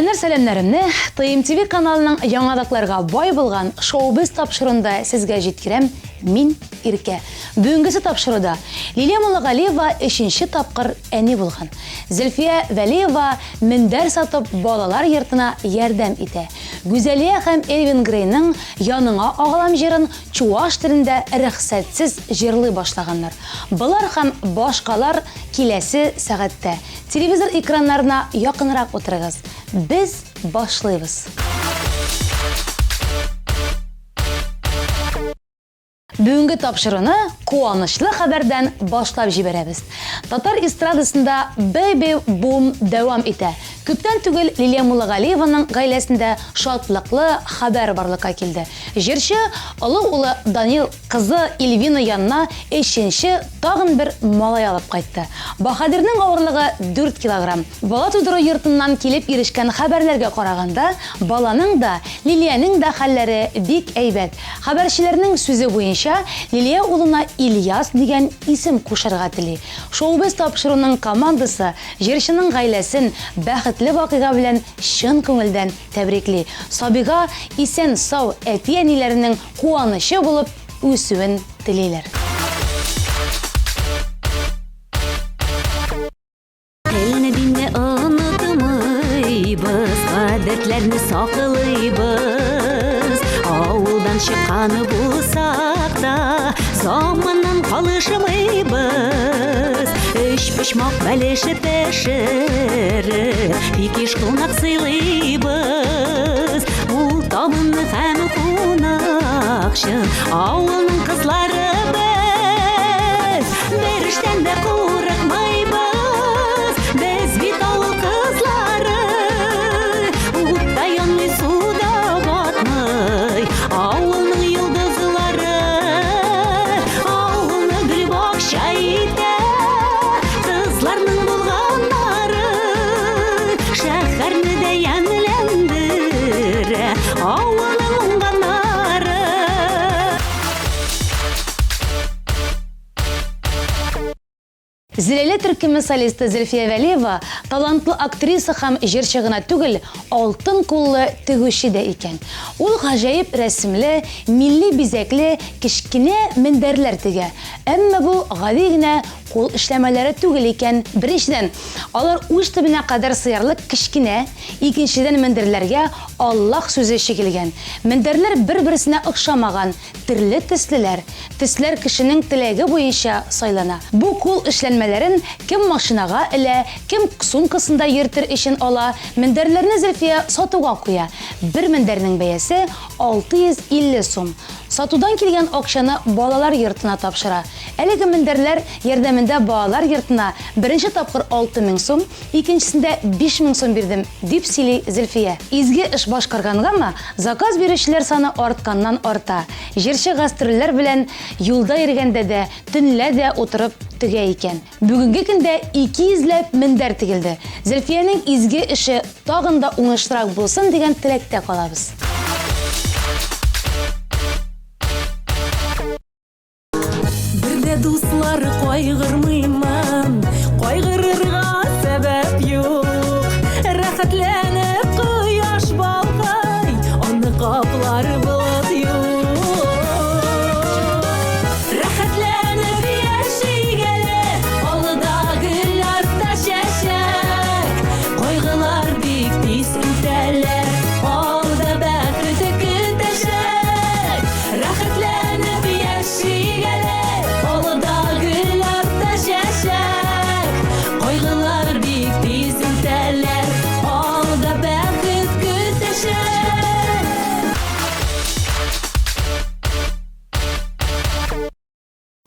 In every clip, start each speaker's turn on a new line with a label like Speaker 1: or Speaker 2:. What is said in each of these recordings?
Speaker 1: Кайнар сәлемнәремне ТМТV каналының яңадакларга бай булган шоу-біз тапшырында сезгә җиткерәм. Мин Иркә. Бүгенгесе тапшыруда Лилия Муллагалиева 3нче тапкыр әни булган. Зөлфия Вәлиева мендәр сатып балалар йортына ярдәм итә. Гүзәлия һәм Элвин Грейның яныңа агалам җырын чуаш телендә рөхсәтсез җырлый башлаганнар. Булар һәм башкалар киләсе сәгатьтә. Телевизор экраннарына якынрак утырыгыз. Без башлыйбыз. Бүгенге тапшыруны куанычлы хәбәрдән башлап җибәрәбез. Татар эстрадасында Baby Boom дәвам итә. Күптән түгел Лилия Муллагалиеваның гаиләсендә шатлыклы хәбәр барлыкка килде. Җырчы олы улы Данил кызы Эльвина янына 3нче тагын бер малай алып кайтты. Баһадирның авырлыгы 4 килограмм. Бала тудыру йортыннан килеп ирешкән хәбәрләргә караганда, баланың да, Лилиянең дә хәлләре бик әйбәт. Хәбәрчеләрнең сүзе буенча, Лилия улына Ильяс дигән исем кушарга тели. Шоу-біз тапшыруның командасы җырчының гаиләсен бәхетле вакыйга белән чын күңелдән тәбрикли. Сабига исән сау әти-әниләренең куанышы булып үсүен телиләр.
Speaker 2: Телне динне онытмыйбыз, гадәтләрне саклыйбыз. Авылдан чыкканы булсак та, заманнан калышмыйбыз. Өч почмак бәлеше пешереп, пикиш кунак сыйлыйбыз. Ул тамынны һәм кунакчы, авылның кызлары без. Бериштән дә курыкмыйбыз, без бит авыл кызлары. Утта янмый, суда батмый, авылның йолдызлары. Авылны гүл бакча итә, кызларның булганнары. Шәһәрне дә ямьләндерә, авылның уңганнары.
Speaker 1: Зиләле төркеме солисты Зөлфия Вәлиева талантлы актриса һәм җырчы гына түгел, алтын куллы тегүче дә икән. Ул гаҗәеп рәсемле, милли бизәкле кичкенә мендәрләр тегә. Әмма бу гади генә кул эшләмәләре түгел икән. Беренчедән, алар уч төбенә кадәр сыярлык кичкенә, икенчедән мендәрләргә Аллаһ сүзе чигелгән. Мендәрләр бер-берсенә охшамаган, төрле төслеләр. Төсләр кешенең теләге буенча сайлана. Бу кул эшләнмәләрен кем машинага элә, кем сумкасында йөртер өчен ала. Мендәрләрне Зөлфия сатуга куя. Бер мендәрнең бәясе 650 сум. Сатудан килгән акчаны балалар йортына тапшыра. Әлеге мендәрләр ярдәмендә балалар йортына беренче тапкыр 6000 сум, икенчесендә 5000 сум бирдем, дип сөйли Зөлфия. Изге эш башкаргангамы, заказ бирүчеләр саны артканнан арта. Җырчы гастрольләр белән юлда йөргәндә дә, төнлә дә утырып тегә икән. Бүгенге көндә 200ләп мендәр тегелде. Зөлфиянең изге эше тагын да уңышлырак булсын дигән теләктә калабыз.
Speaker 2: Дуслар кайгырмыймын, кайгырырга сәбәп юк. Рәхәтләнеп кояш балкый, аны каплар булат юк. Рәхәтләнеп яшигәле, алда гөл артта чәчәк. Кайгылар бик тиз үтәләр, алда бәхет көтәчәк. Рәхәтләнеп яшигәле,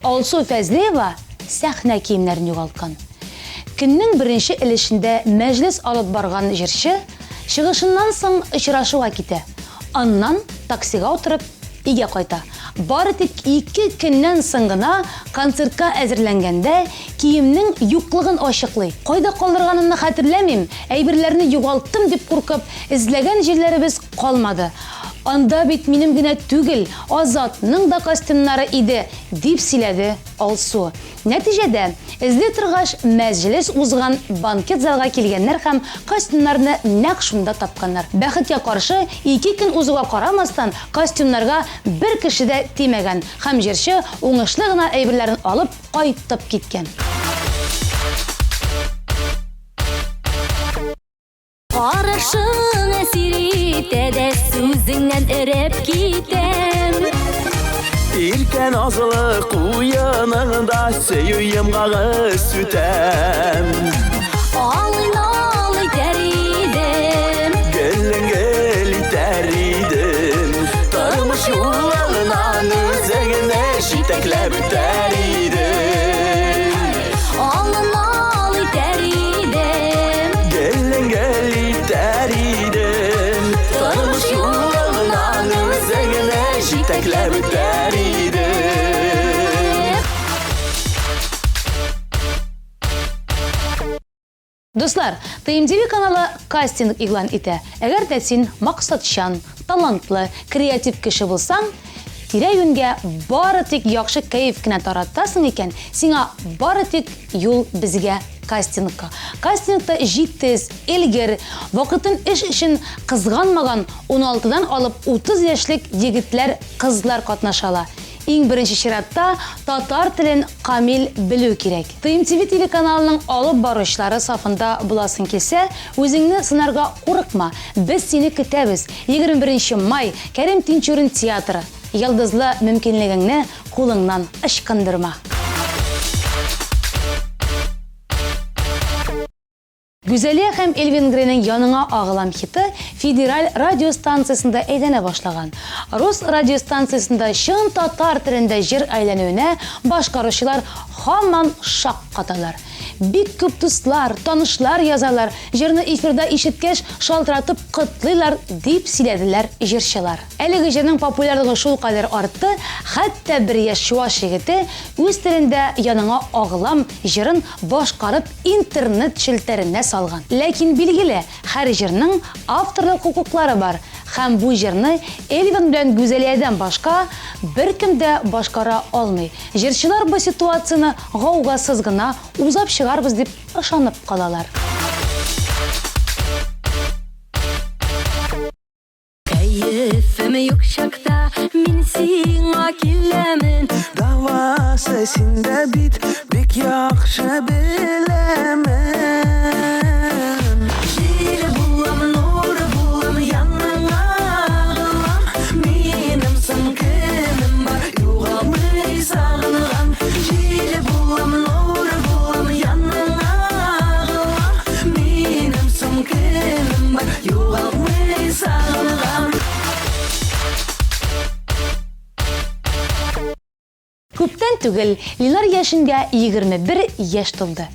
Speaker 1: Алсу Фәзлиева сәхнә киемнәрен югалткан. Көннең беренче өлешендә мәҗлес алып барган җырчы чыгышыннан соң очрашуга китә. Аннан таксига утырып өйгә кайта. Бары тик 2 көннән соң гына концертка әзерләнгәндә киемнең юклыгын ачыклый. Кайда калдырганымны хәтерләмим, әйберләрне югалттым дип куркып, эзләгән җирләребез калмады. Анда бит минем генә түгел, Азатның да костюмнары иде, дип сөйләде Алсу. Нәтиҗәдә, эзли торгач мәҗлес узган банкет залга килгәннәр һәм костюмнарны нәкъ шунда тапканнар. Бәхеткә каршы, 2 көн узуга карамастан, костюмнарга бер кеше дә тимәгән һәм җырчы уңышлы гына әйберләрен алып кайтып киткән.
Speaker 2: Карашың әсир итә, сүзеңнән эреп китәм.
Speaker 3: Иркен азылы куяныңда сөйем кагыс үтәм.
Speaker 2: Алый итәр идем,
Speaker 3: Гел итәр идем. Тормыш юлынан үзеңне җитәкләп үтәр идем.
Speaker 2: алый итәр идем,
Speaker 3: Гел итәр идем. Тормыш юлынан үзеңне җитәкләп үтәр идем.
Speaker 1: Дуслар, ТМТV каналы кастинг игълан итә. Әгәр дә син максатчан, талантлы, креатив кеше булсаң, тирә-юньгә бары тик яхшы кайф кенә таратасың икән, сиңа бары тик юл безгә кастингка. Кастингта җитез, элгер, вакытын эш өчен кызганмаган 16дан алып 30 яшьлек егетләр, кызлар катнашалар. Иң беренче чиратта татар телен камил белү кирәк. ТМТV телеканалының алып баручылары сафында буласың килсә, үзеңне сынарга курыкма. Без сине көтәбез. 21 май Кәрим Тинчурин театры. Йылдызлы мөмкинлегеңне кулыңнан ычкындырма. Гүзәлия һәм Эльвингренең яныңа агылам хиты федераль радиостанциясында әйләнә башлаган. Рус радиостанциясында чын татар телендә җыр әйләнүенә башкаручылар һаман шак каталар. Бик күп дуслар, танышлар язалар, җырны эфирда ишеткәч шалтыратып кытлыйлар дип сөйләделәр җырчылар. Әлеге җырның популярлыгы шул кадәр артты, хәтта бер яшь чуаш егете үз телендә яныңа агылам җырын башкарып интернет челтәренә салган. Ләкин билгеле, һәр җырның авторлык хукуклары бар. Һәм бу җырны Эльвин белән Гүзәлиядән башка беркем дә башкара алмый. Җырчылар бу ситуацияны гаугасыз гына узап чыгарбыз дип ышанып калалар.
Speaker 2: кәефем юк чакта, мин сиңа киләмен.
Speaker 3: Давасы синдә бит бик яхшы беләмен.
Speaker 2: Җил булам, нур булам, яныңа агылам. Минем сын кемем бар, югалмый сагынган. Җил булам, нур булам, яныңа агылам. Минем сын кемем бар, югалмый сагынган.
Speaker 1: Күптән түгел Линар яшендә 21 яшь тулды.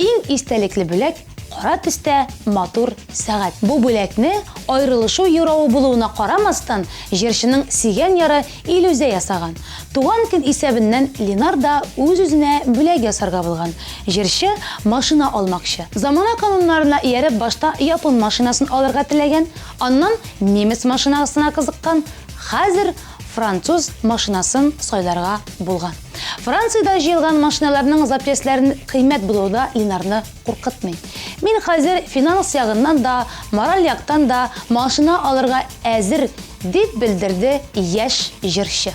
Speaker 1: Иң истәлекле бүләк кара төстә матур сәгать. Бу бүләкне аерылышу юравы булуына карамастан, җырчының сөйгән яры Илүзә ясаган. Туган көн исәбеннән Линар да үз-үзенә бүләк ясарга булган. Җырчы машина алмакчы. Замана кануннарына ияреп башта япон машинасын алырга теләгән, аннан немец машинасына кызыккан. Хәзер француз машинасын сайларга булган. Франциядә җыелган машиналарның запчастларын кыйммәт булуы Линарны куркытмый. Мин хәзер финанс ягыннан да, мораль яктан да машина алырга әзер дип белдерде яшь җырчы.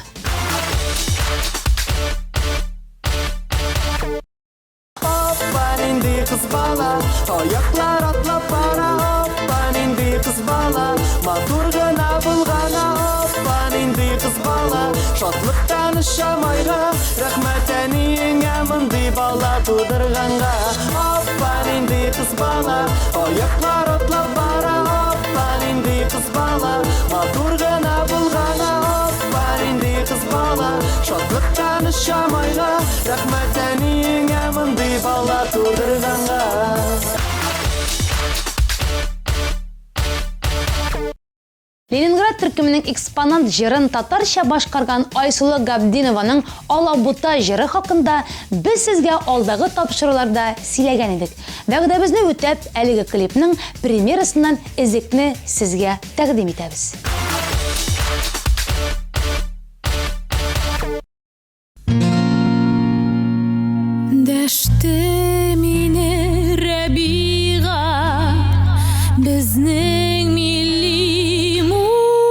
Speaker 3: Hoppa indi kız bala, ayaklar atlap bana. Hoppa indi kız bala, matur gına bulgana. Hoppa indi kız bala, şatlıktan ışamayra. Rahmet eniyine mındi bala tudurganga. Hoppa indi kız bala, ayaklar atlap bana. Hoppa indi kız bala, matur gına bulgana. Hoppa indi kız bala, şatlıktan ışamayra. Rahmet eniyine mındi bala tudurganga.
Speaker 1: Ленинград төркеменең экспонант җырын татарча башкарган Айсулы Габдинованың Алабута җыры хакында без сезгә алдагы тапшыруларда сөйләгән идек. Вәгъдәбезне үтәп, әлеге клипның премьерасыннан эзекне сезгә тәкъдим итәбез.
Speaker 4: Дәште мине Рәбиға, безнең милли музейға.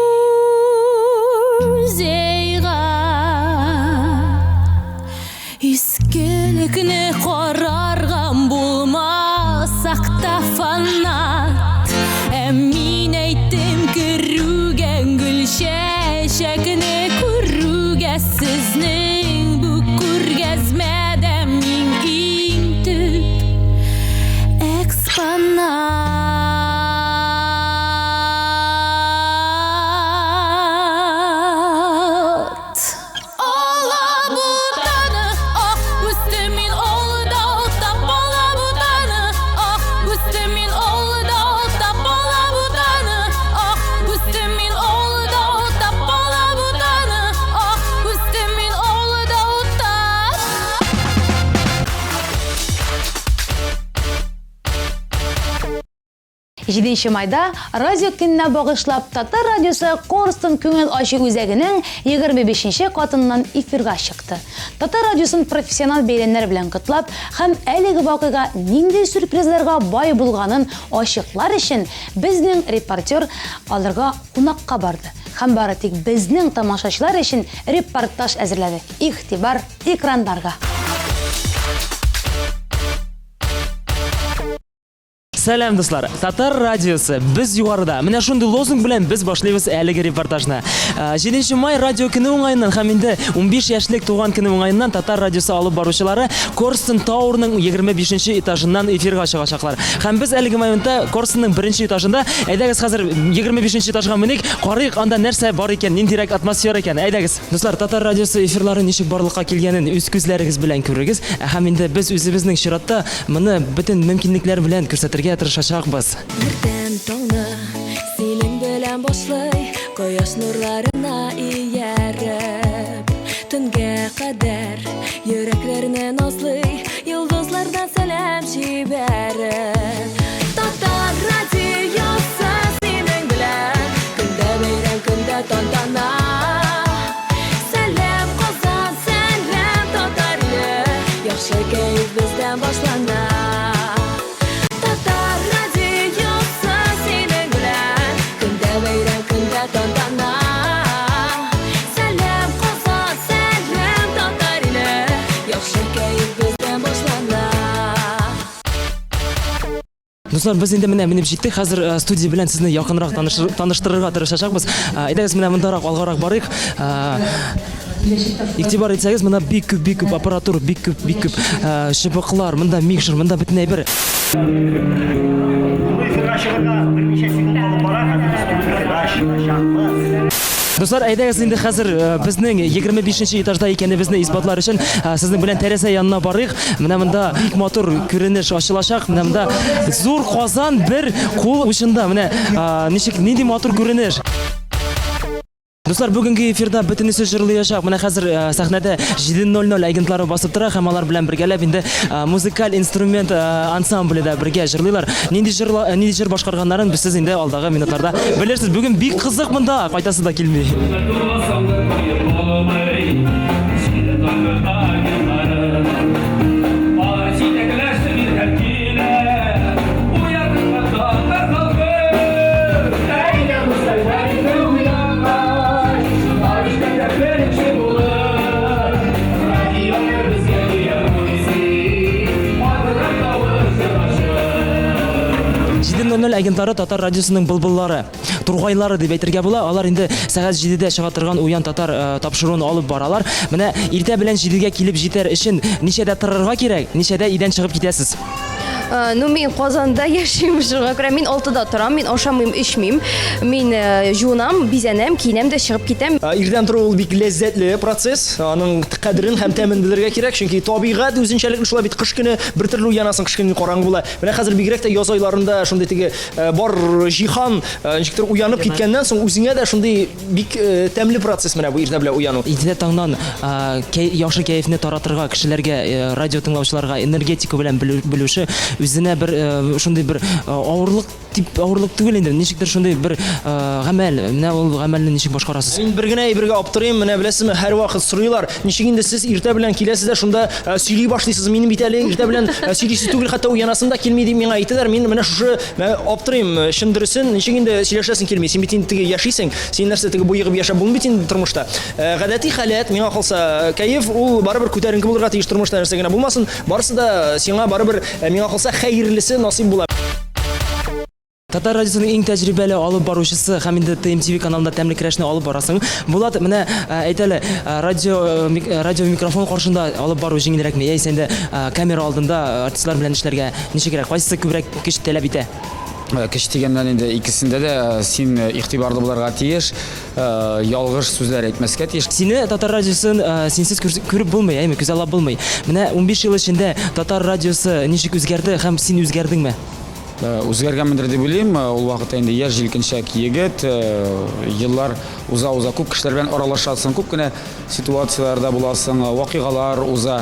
Speaker 4: Искелекне карарган булмасак та фанат, мин әйттем керүгә гөл чәчәкне күрүгә сезнең бу күргәзмәдә мин иң төп экспонат. Алабутаны, ах, үстем мин олыда оттап алабутаны, ах, үстем мин олыда оттап алабутаны, ах, үстем мин олыда оттап алабутаны, ах, үстем мин олыда оттап.
Speaker 1: 7 майда радио көненә багышлап Татар радиосы Корстон күңел ачу үзәгенең 25-нче катыннан эфирга чыкты. Татар радиосын профессиональ бәйрәмнәр белән котлап һәм әлеге вакыйга нинди сюрпризларга бай булганын ачыклар өчен безнең репортер аларга кунакка барды. Һәм бары тик безнең тамашачылар өчен репортаж әзерләде. Игътибар экраннарга.
Speaker 5: Сәлам дуслар, Татар радиосы без югарыда. Менә шундый лозунг белән без башлыйбыз әлеге репортажны. 7 май радио көне уңаеннан һәм инде 15 яшьлек туган көне уңаеннан Татар радиосы алып баручылары Корстон Тауэрның 25-нче этажыннан эфирга чыгачаклар. Һәм без әлеге моментта Корстонның 1-нче этажында. Әйдәгез хәзер 25-нче этажга меник, карыйк анда нәрсә бар икән, ниндирәк атмосфера икән. Әйдәгез. Дуслар, Татар радиосы эфирлары ничек барлыкка килгәнен үз күзләрегез белән күрегез. Һәм инде без үзебезнең чиратта моны бөтен мөмкинлекләр белән күрсәтергә тырышачакбыз.
Speaker 4: Ертән таңны синең белән башлый, кояш нурларына ияреп, төнгә кадәр йөрәкләрне назлый, йолдызлардан сәлам җибәреп. Татар радиосы синең белән, көндә бәйрәм, көндә тантана. Сәлам Казан, сәлам Татар иле, яхшы кәеф бездән башлана.
Speaker 5: Дуслар, без инде менә менеп җиттек. Хәзер студия белән сезне якынрак таныштырырга тырышачакбыз. Әйдәгез менә мондарак алгарак барыйк. Игътибар итсәгез, менә бик күп аппаратура, бик күп шыбыклар, монда микшер, монда бөтен әйбер. Дуслар, әйдәгез инде хәзер безнең 25-нче этажда икәнебезне исбатлар өчен сезнең белән тәрәзә янына барыйк. Менә монда бик матур күренеш ачылачак. Менә монда зур Казан бер кул учында. Менә нинди матур күренеш. Дуслар, бүгенге эфирда бөтенесе җырлаячак. Менә хәзер сәхнәдә 7:00 агентлары басып тора һәм алар белән бергәләп инде музыкаль инструмент ансамбледа бергә җырлыйлар. Нинди җыр башкарганнарын без сез инде алдагы минутларда белерсез. Бүген бик кызык монда, кайтасы да килми. Агентлары Татар радиосының былбыллары, тургайлары дип әйтергә була. Алар инде сәгать 7-дә чыга торган Уян Татар тапшыруын алып баралар. Менә иртә белән 7-гә килеп җитәр өчен ничәдә торырга кирәк, ничәдә идән чыгып китәсез?
Speaker 6: Ну, мен Казанда яшим, шуңа күрә мин 6-да торам, мин ашамыйм, эчмим. Мин жуынам, бизәнәм, киенәм дә чыгып китәм.
Speaker 7: Иртән тору ул бик ләззәтле процесс. Аның кадерен һәм тәмен белергә кирәк, чөнки табигать үзенчәлекле шулай бит кыш көне бер төрле уянасың, кыш көне караңгы була. Менә хәзер бигрәк тә яз айларында шундый теге бар җиһан ничектер уянып киткәннән соң үзеңә дә шундый бик тәмле процесс менә бу иртә белән уяну.
Speaker 5: Иртә таңнан яхшы кәефне таратырга, кешеләргә, радио тыңлаучыларга энергетика белән белүче үзенә бер шундый бер авырлык тип авырлык түгел инде. Ничектер шундый бер гамәл, менә ул гамәлне ничек башкарасыз?
Speaker 7: Мин бер генә әйбергә аптырыйм, менә беләсезме, һәр вакыт сорыйлар. Ничек инде сез иртә белән киләсез дә шунда сөйли башлыйсыз. Минем бит әле иртә белән сөйлисе түгел, хәтта уянасым да килми дип миңа әйтәләр. Мин менә шушы аптырыйм, чын дөресен, ничек инде сөйләшәсең килми. Син бит инде теге яшисең, син нәрсә теге буйыгып яшәп булмый бит инде тормышта. Гадәти халәт миңа калса, кайф ул барыбер күтәренке булырга тиеш тормышта нәрсә генә булмасын. Барысы да сиңа барыбер миңа калса хәерлесе насыйп була.
Speaker 5: Татар радиосының иң тәҗрибәле алып баручысы һәм инде TMTV каналында тәмле көрәшне алып барасың. Булат, менә әйтәле, радио микрофон каршында алып бару җиңелрәкме? Яисә инде камера алдында артистлар белән эшләргә ничегрәк? Кайсысы күбрәк көч таләп итә?
Speaker 8: Кеш дигәннән инде икесендә дә син игътибарлы булырга тиеш, ялгыш сүзләр әйтмәскә тиеш.
Speaker 5: Сине Татар радиосын синсез күреп булмый, әйме, күзаллап булмый. Менә 15 ел эчендә Татар радиосы ничек үзгәрде һәм син үзгәрдеңме?
Speaker 8: Үзгәргәнмендер дип уйлыйм. Ул вакытта инде яшь җилкенчәк егет, еллар уза күп кешеләр белән аралашасың, күп кенә ситуацияләрдә буласың, вакыйгалар уза.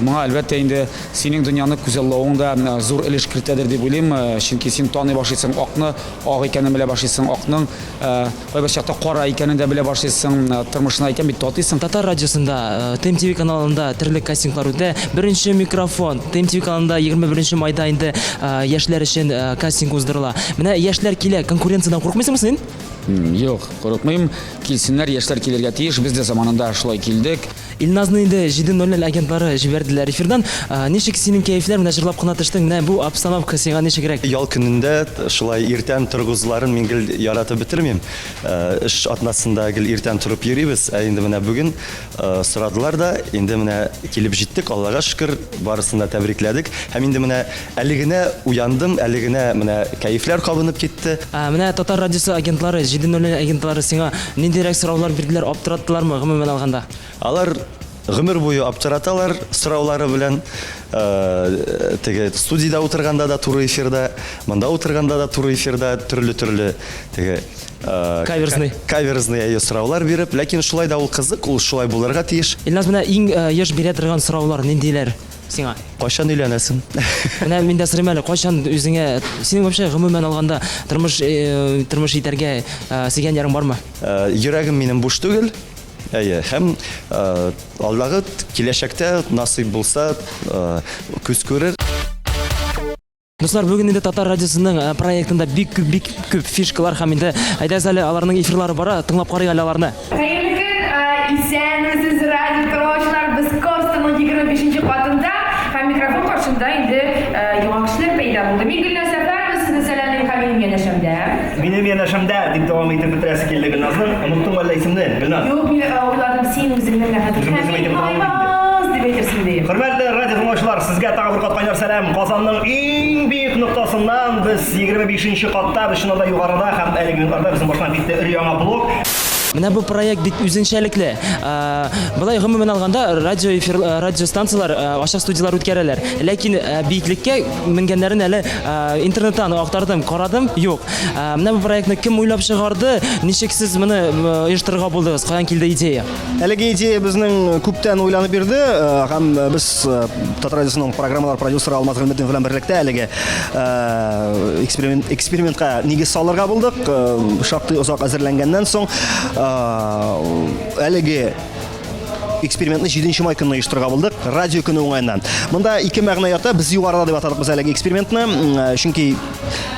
Speaker 8: Моңа әлбәттә инде синең дөньяны күзаллавыңда зур өлеш кертәдер дип уйлыйм. Чөнки син таный башлыйсың акны, ак икәнен белә башлыйсың, акның кайбер чакта кара икәнен дә белә башлыйсың, тормышны әйтәм бит татыйсың.
Speaker 5: Татар радиосында, TMTV каналында төрле кастинглар үтә. Беренче микрофон, TMTV каналында 21 майда инде яшьләр өчен кастинг уздырыла. Менә яшьләр килә, конкуренциядан курыкмыйсыңмы син?
Speaker 8: Юк, курыкмыйм. Килсеннәр, яшьләр килергә тиеш. Без дә заманында шулай килдек.
Speaker 5: Илназны инде 7:00 агентлары җибәрделәр эфирдан. Ничек синең кәефләр менә җырлап кына төштең? Менә бу обстановка сиңа ничегрәк?
Speaker 9: Ял көнендә шулай иртән торгызларын мин гел яратып бетермим. Эш атнасында гел иртән торып йөрибез. Ә инде менә бүген сорадылар да, инде менә килеп җиттек. Аллага шөкер, барысын да тәбрикләдек. Һәм инде менә әле генә уяндым, әле генә менә кәефләр кабынып китте.
Speaker 5: Менә Татар радиосы агентлары, 7:00 агентлары сиңа ниндирәк сораулар бирделәр, аптыраттылармы гомумән алганда?
Speaker 9: Алар гомер буе аптыраталар сораулары белән. Теге студиядә утырганда да туры эфирда, монда утырганда да туры эфирда төрле теге каверзный сораулар биреп, ләкин шулай да ул кызык, ул шулай булырга тиеш.
Speaker 5: Илназ, менә иң еш бирә торган сораулар ниндиләр сиңа?
Speaker 9: Кайчан өйләнәсең?
Speaker 5: Менә мин дә сорыйм әле, кайчан үзеңә, синең вообще гомумән алганда тормыш итәргә сөйгән ярың бармы?
Speaker 9: Йөрәгем минем буш түгел. Һәм Аллага киләчәктә насыйп булса күз күрер.
Speaker 5: Дуслар, бүген инде Татар радиосының проектында бик күп фишкалар һәм инде әйдәгез әле аларның эфирлары бара, тыңлап карыйк әле аларны.
Speaker 10: Хәерле көн, исәнмесез радио тыңлаучылар, без Костаның 25-нче катында һәм микрофон каршында инде яңа кешеләр пәйда булды. Мин Гөлназ Сәфәрова, сезне сәламлыйм һәм минем янәшәмдә.
Speaker 7: Минем янәшәмдә дип дәвам итеп бетерәсе килде Гөлназның. Оныттың әллә исемне, Гөлназ?
Speaker 10: Юк, мин уйладым, син үзеңнән рәхәт. Дип әйтерсең дип.
Speaker 7: Хөрмәтле радио тыңлаучылар, сезгә тагы бер кат кайнар сәлам. Казанның иң бик ноктасыннан без 25-нче катта, без шунда югарыда һәм әлеге минутларда безнең башланып китте өр-яңа блок.
Speaker 5: Менә бу проект бит үзенчәлекле. Булай гомумән алганда радио станциялар ачык студиялар үткәрәләр. Ләкин биеклеккә менгәннәрен әле интернеттан актардым, карадым, юк. Менә бу проектны кем уйлап чыгарды? Ничек сез моны оештырырга булдыгыз? Каян килде идея?
Speaker 7: Әлеге идея безнең күптән уйланып бирде һәм без Татар радиосының программалар продюсеры Алмаз Гыйлметдин белән берлектә әлеге экспериментка нигез салырга булдык. Шактый озак әзерләнгәннән соң әлеге экспериментны 7 май көнне оештырырга булдык, радио көне уңайыннан. Монда ике мәгънә ята, без югарыда дип атадык без әлеге экспериментны, чөнки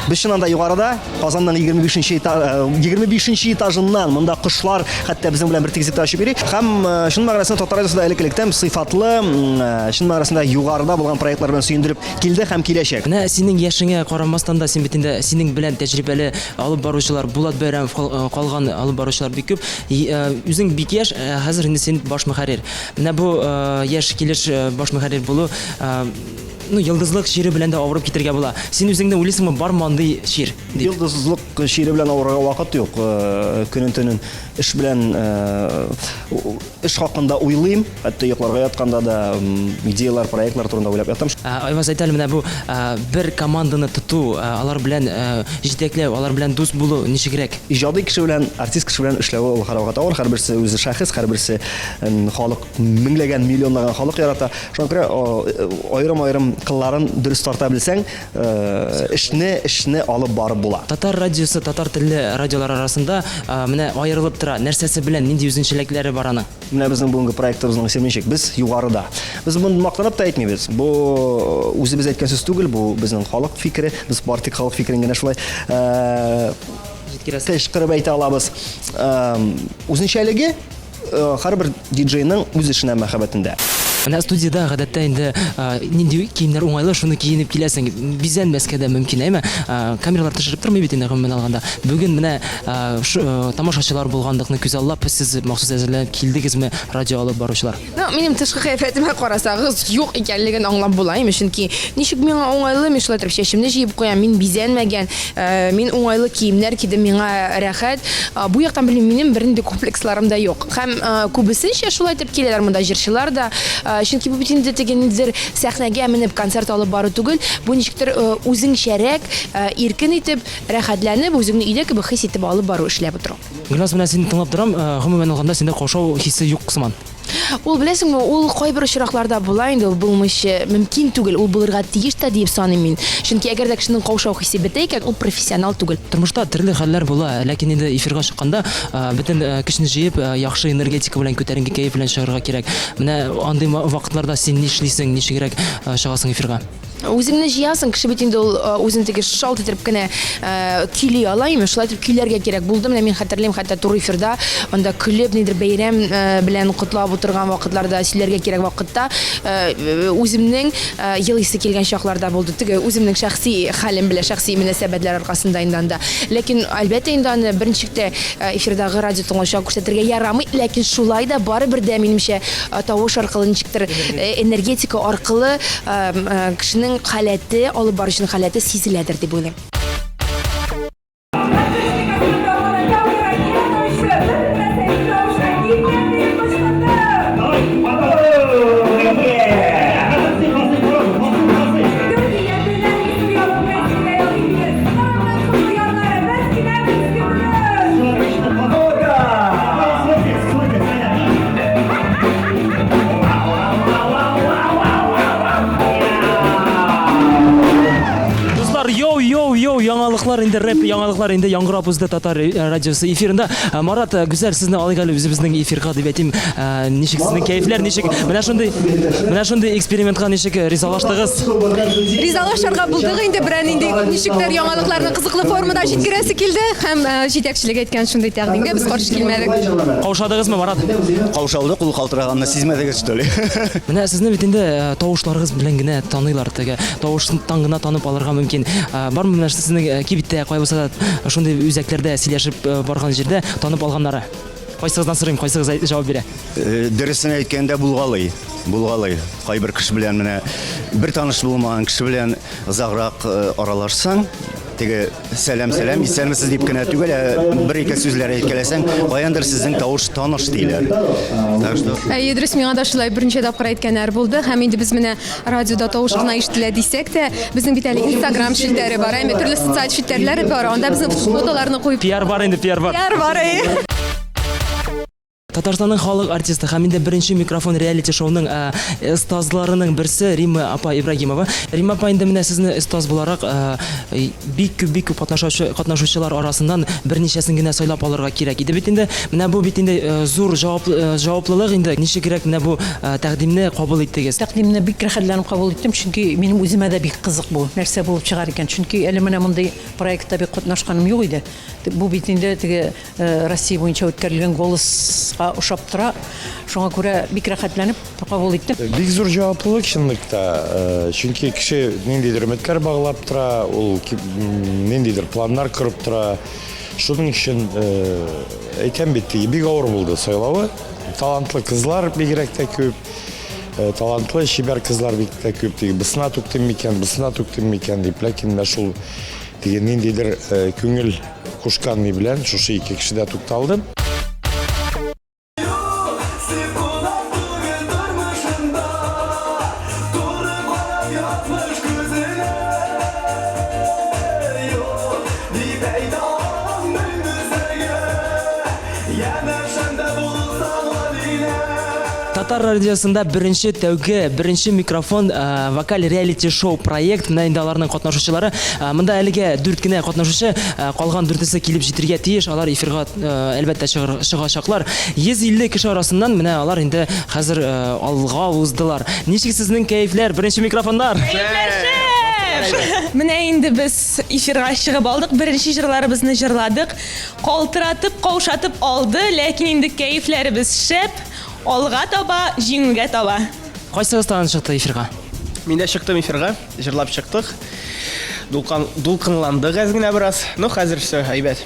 Speaker 7: без чынында югарыда, Казанның 25-нче этажыннан монда кошлар, хәтта безнең белән бер тигезлектә ачып йөри. Һәм шуның мәгънәсендә Татар радиосында элеклектән сыйфатлы, шуның мәгънәсендә югарыда булган проектлар белән сөендереп килде һәм киләчәк.
Speaker 5: Менә синең яшеңә карамастан да син бит инде синең белән тәҗрибәле алып баручылар, Булат Бәйрәмов калган алып баручылар бик күп. Үзең бик яшь, хәзер инде син баш мөхәррир. Менә бу яшь килеш баш мөхәррир булу, йолдызлык шире белән дә авырып китергә була. Син үзеңдә уйлыйсыңмы, бармы андый шир?
Speaker 7: Йолдызлык шире белән авырга вакыт юк. Көнен-төнен эш белән эш хакында уйлыйм. Хәтта йокларга ятканда да идеялар, проектлар турында уйлап ятам.
Speaker 5: Айваз әйтәле менә бу бер команданы тоту, алар белән җитәкләү, алар белән дус булу ничегрәк?
Speaker 7: Иҗади кеше белән, артист кеше белән эшләү ул һәрвакыт авыр. Һәрберсе үзе шәхес, һәрберсе халык, меңләгән, миллионлаган халык ярата. Шуңа күрә аерым кылларын дөрес тарта белсәң, эшне алып барып була.
Speaker 5: Татар радиосы, татар телле радиолар арасында менә аерылып тора. Нәрсәсе белән нинди үзенчәлекләре бар аның?
Speaker 7: Менә безнең бүгенге проектыбызның исеме ничек? Без югарыда. Без моны мактанып та әйтмибез. Бу үзебез әйткән сүз түгел, бу безнең халык фикере. Без партик халык фикерен генә шулай тәшкирәп әйтә алабыз. Үзенчәлеге һәрбер диджейның үз эшенә мәхәббәтендә.
Speaker 5: Менә студияда гадәттә инде нинди киемнәр уңайлы, шуны киенеп киләсең. Бизәнмәскә дә мөмкин, әйме? Камералар төшереп тормый бит инде гомумән алганда. Бүген менә тамашачылар булганлыкны күз аллап, сез махсус әзерләнеп килдегезме радио алып баручылар?
Speaker 10: Минем тышкы кыяфәтемә карасагыз, юк икәнлеген аңлап булайм, чөнки ничек миңа уңайлы, мин шулай торып чәчемне җыеп куям, мин бизәнмәгән, мин уңайлы киемнәр кидем, миңа рәхәт. Бу яктан белмим, минем бернинди комплексларым да юк. Һәм күбесенчә шулай итеп киләләр монда җырчылар да. Чөнки бу бит инде тегеннидер сәхнәгә менеп концерт алып бару түгел, бу ничектер үзеңчәрәк, иркен итеп, рәхәтләнеп, үзеңне өйдә кебек хис итеп алып бару эшләп утыру.
Speaker 5: Гөлназ, менә сине тыңлап торам, гомумән алганда синдә каушау хисе юк сыман.
Speaker 10: Ул беләсеңме, ул кайбер очракларда була инде, ул булмыйчы мөмкин түгел, ул булырга тиеш та дип саныйм мин. Чөнки әгәр дә кешенең каушау хисе бетә икән, ул профессионал түгел.
Speaker 5: Тормышта төрле хәлләр була, ләкин инде эфирга чыкканда бөтен көчне җыеп, яхшы энергетика белән, күтәренке кәеф белән чыгарга кирәк. Менә андый вакытларда син нишлисең, ничегрәк чыгасың эфирга?
Speaker 10: Үзеңне җыясың, кеше бит инде ул үзен теге шалт итеп кенә көйли алаймы, шулай итеп көйләргә кирәк булды. Менә мин хәтерлим, хәтта туры эфирда анда көлеп нидер бәйрәм белән котлап утырган вакытларда, сөйләргә кирәк вакытта үземнең елыйсы килгән чакларда булды. Теге үземнең шәхси хәлем белән, шәхси мөнәсәбәтләр аркасында инде анда. Ләкин әлбәттә инде аны беренчектә эфирдагы радио тыңлаучыга күрсәтергә ярамый, ләкин шулай да барыбер дә минемчә тавыш аркылы ничектер энергетика аркылы кешенең халәте, алып баручының халәте сизеләдер дип уйлыйм.
Speaker 5: Яңалыклар инде, рэп яңалыклар инде яңгырап узды татар радиосы эфирында. Марат, гүзәл, сезне алыйк әле үзебезнең эфирга дип әйтим. Ничек сезнең кәефләр, ничек? Менә шундый экспериментка ничек ризалаштыгыз?
Speaker 6: Ризалашырга булдык инде, берәр инде ничектер яңалыкларны кызыклы формада җиткерәсе килде һәм җитәкчелек әйткән шундый тәкъдимгә без каршы килмәдек.
Speaker 5: Каушадыгызмы, Марат?
Speaker 11: Каушалдык, ул калтыраганны сизмәдегез шулай.
Speaker 5: Менә сезне бит инде тавышларыгыз белән генә таныйлар, теге тавыштан гына танып алырга мөмкин. Бармы менә сезнең кибиттә кай булса да шундый үзәкләрдә сөйләшеп барган җирдә танып алганнары? Кайсыгыздан сорыйм, кайсыгыз җавап бирә?
Speaker 11: Дөресен әйткәндә булгалый. Кайбер кеше белән менә бер таныш булмаган кеше белән озаграк аралашсаң, теге сәлам, исәнмесез дип кенә түгел, бер-ике сүзләр әйткәләсәң, каяндыр сезнең тавыш таныш диләр. Так что
Speaker 6: Дөрес, миңа да шулай беренче тапкыр әйткәннәр булды һәм инде без менә радиода тавыш кына ишетелә дисәк тә, безнең бит әле Instagram шилтәре бар, төрле социаль шилтәрләр бар, анда безнең фотоларны куеп
Speaker 5: пиар бар инде, пиар бар. Татарстанның халык артисты һәм инде беренче микрофон реалити шоуның остазларының берсе Римма апа Ибрагимова. Римма апа, инде менә сезне остаз буларак бик күп катнашучылар арасыннан берничәсен генә сайлап алырга кирәк иде бит инде. Менә бу бит инде зур җаваплылык инде. Ничегрәк менә бу тәкъдимне кабул иттегез?
Speaker 12: Тәкъдимне бик рәхәтләнеп кабул иттем, чөнки минем үземә дә бик кызык бу нәрсә булып чыгар икән. Чөнки әле менә мондай проектта бик катнашканым юк иде. Бу бит инде теге Россия буенча үткәрелгән голоска ошап тора. Шуңа күрә бик рәхәтләнеп кабул иттем.
Speaker 13: Бик зур җаваплылык чынлыкта. Чөнки кеше ниндидер өметкә баглап тора, ул ниндидер планнар корып тора. Шуның өчен әйтәм бит, бик авыр булды сайлавы. Талантлы кызлар бигрәк тә күп. Талантлы шибәр кызлар бик тә күп. Бысына түктем микән дип, ләкин шул ниндидер күңел Кушканный белән шушы ике кешедә тукталдым.
Speaker 5: Татар радиосында беренче тәүге, беренче микрофон вокаль реалити шоу проект менә инде аларның катнашучылары. Монда әлегә 4 кенә катнашучы, калган 4-се килеп җитәргә тиеш. Алар эфирга әлбәттә чыгачаклар. 150 кеше арасыннан менә алар инде хәзер алга уздылар. Ничек сезнең кәефләр? Беренче микрофоннар.
Speaker 14: Менә инде без эфирга чыгып алдык, беренче җырларыбызны җырладык. Калтыратып, каушатып алды, ләкин инде кәефләребез шәп. Алга таба, җиңүгә таба.
Speaker 5: Кайсыгыздан чыкты эфирга?
Speaker 7: Мин дә чыктым эфирга, җырлап чыктык. Дулкынландык генә бераз. Ну, хәзер все әйбәт.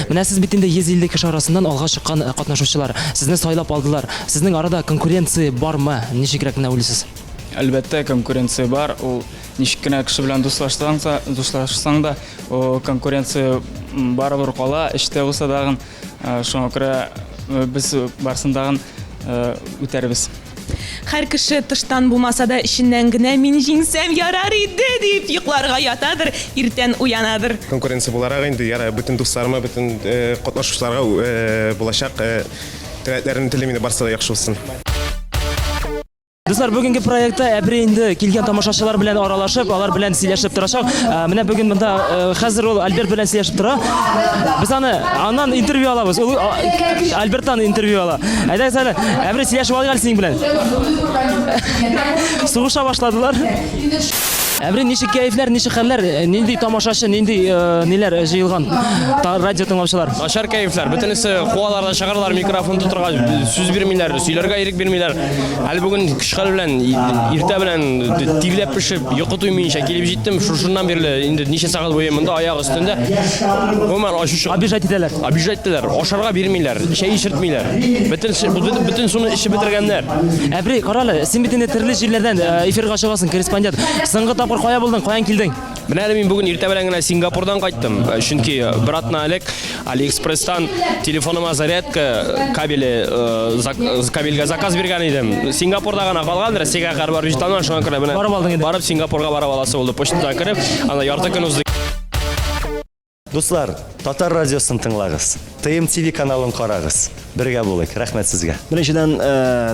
Speaker 5: Менә сез бит инде 150 кеше арасыннан алга чыккан катнашучылар. Сезне сайлап алдылар. Сезнең арада конкуренция бармы? Ничегрәк менә уйлыйсыз?
Speaker 8: Әлбәттә конкуренция бар. Ул ничек кенә кеше белән дуслашсаң да, конкуренция барыбер кала. Эштә булса дагы шуңа күрә без барсындагын үтәрбез.
Speaker 14: Һәр кеше тыштан булмаса да içinden генә мин җиңсәм ярар иде дип йокларга ятадыр, иртән уянадыр.
Speaker 15: Конкуренция буларак инде яра бөтен дусларыма, бөтен катнашучыларга булачак теләкләрен телим барса да яхшы булсын.
Speaker 5: Достар, бүгенге проектта әбри инде килгән тамашачылар белән аралашып, алар белән сөйләшеп торачак. Менә бүген монда хәзер ул Альберт белән сөйләшеп тора. Без аннан интервью алабыз. Ул Альберттан интервью ала. Әйдәгез әле, әбри сөйләшеп алган синең белән. Сугыша башладылар. Әбри, ничек кәефләр, ничек хәлләр, нинди тамашачы, нинди ниләр җыелган радио тыңлаучылар?
Speaker 16: Начар кәефләр, бөтенесе куаларда чыгарлар, микрофон тутырга сүз бирмиләр, сөйләргә ирек бирмиләр. Әле бүген кышкы белән, иртә белән тирләп пешеп, йокы туймыйча килеп җиттем. Шушыннан бирле инде ничә сагать буе монда аяк өстендә. Гомәр ачучы.
Speaker 5: Обижать итәләр.
Speaker 16: Обижать итәләр. Ашарга бирмиләр, чәй ишертмиләр. Бөтен суны эчеп бетергәннәр.
Speaker 5: Әбри, каралы, син бит инде төрле җирләрдән эфирга чыгасың, корреспондент. Соңгы тапкыр кая булдың, каян килдең?
Speaker 16: Менә әле мин бүген иртә белән генә Сингапурдан кайттым. Чөнки бер атна элек AliExpress'тан телефоныма зарядка кабельгә заказ биргән идем. Сингапурда гына калган, Россиягә барып җитәлмәм, шуңа күрә менә
Speaker 5: барып алдың инде.
Speaker 16: Барып Сингапурга барып аласы булды. Почтадан кирип, анда ярты көн узды.
Speaker 9: Дуслар, Татар радиосын тыңлагыз. TMTV каналын карагыз. Бергә булыйк. Рәхмәт сезгә.
Speaker 7: Беренчедән,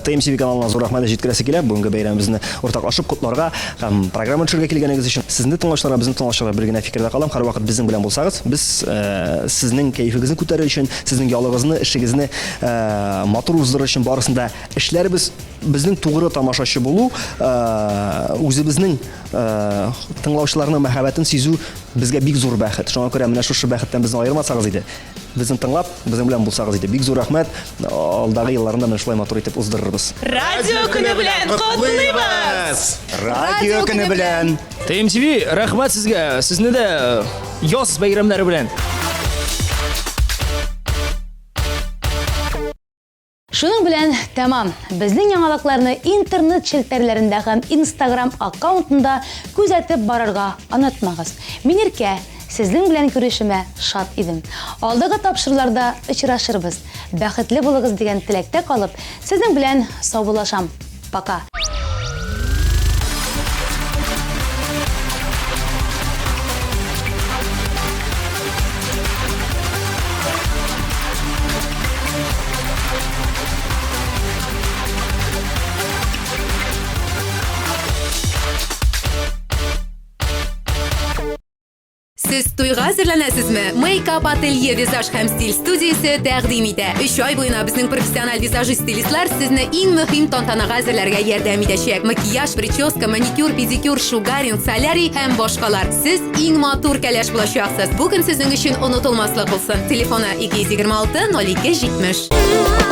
Speaker 7: TMTV каналына зур рәхмәт җиткерәсе килә. Бүгенге бәйрәмебезне уртаклашып котларга һәм программа төшерергә килгәнегез өчен сезне тыңлаучыларга, безне тыңлаучыларга бер генә фикердә калам. Һәрвакыт безнең белән булсагыз, без сезнең кәефегезне күтәрер өчен, сезнең ялыгызны, эшегезне матур уздырыр өчен барысында эшләрбез. Безнең тугры тамашачы булу, үзебезнең тыңлаучыларның мәхәббәтен сизү безгә бик зур бәхет. Шуңа күрә менә шушы бәхеттән безне аермасагыз иде. Безне тыңлап, безнең белән булсагыз иде. Бик зур рәхмәт. Алдагы елларында менә шулай матур итеп уздырырбыз.
Speaker 14: Радио көне белән котлыйбыз.
Speaker 11: Радио көне белән.
Speaker 7: TMTV, рәхмәт сезгә. Сезне дә яз бәйрәмнәре белән.
Speaker 1: Шуның белән тәмам. Безнең яңалыкларны интернет челтәрләрендә һәм Instagram аккаунтында күзәтеп барырга онытмагыз. Мин Иркә, сезнең белән күрешемә шат идем. Алдагы тапшыруларда очрашырбыз. Бәхетле булыгыз дигән теләктә калып, сезнең белән саубуллашам. Пока.
Speaker 17: Сез туйга әзерләнәсезме? Make-up ателье визаж һәм стиль студиясе тәкъдим итә. 3 ай буена безнең профессиональ визажист-стилистлар сезне иң мөһим тантанага әзерләргә ярдәм итәчәк. Макияж, прическа, маникюр, педикюр, шугаринг, солярий һәм башкалар. Сез иң матур кәләш булачаксыз. Бүген сезнең өчен онытылмаслык булсын. Телефоны 226 02 70.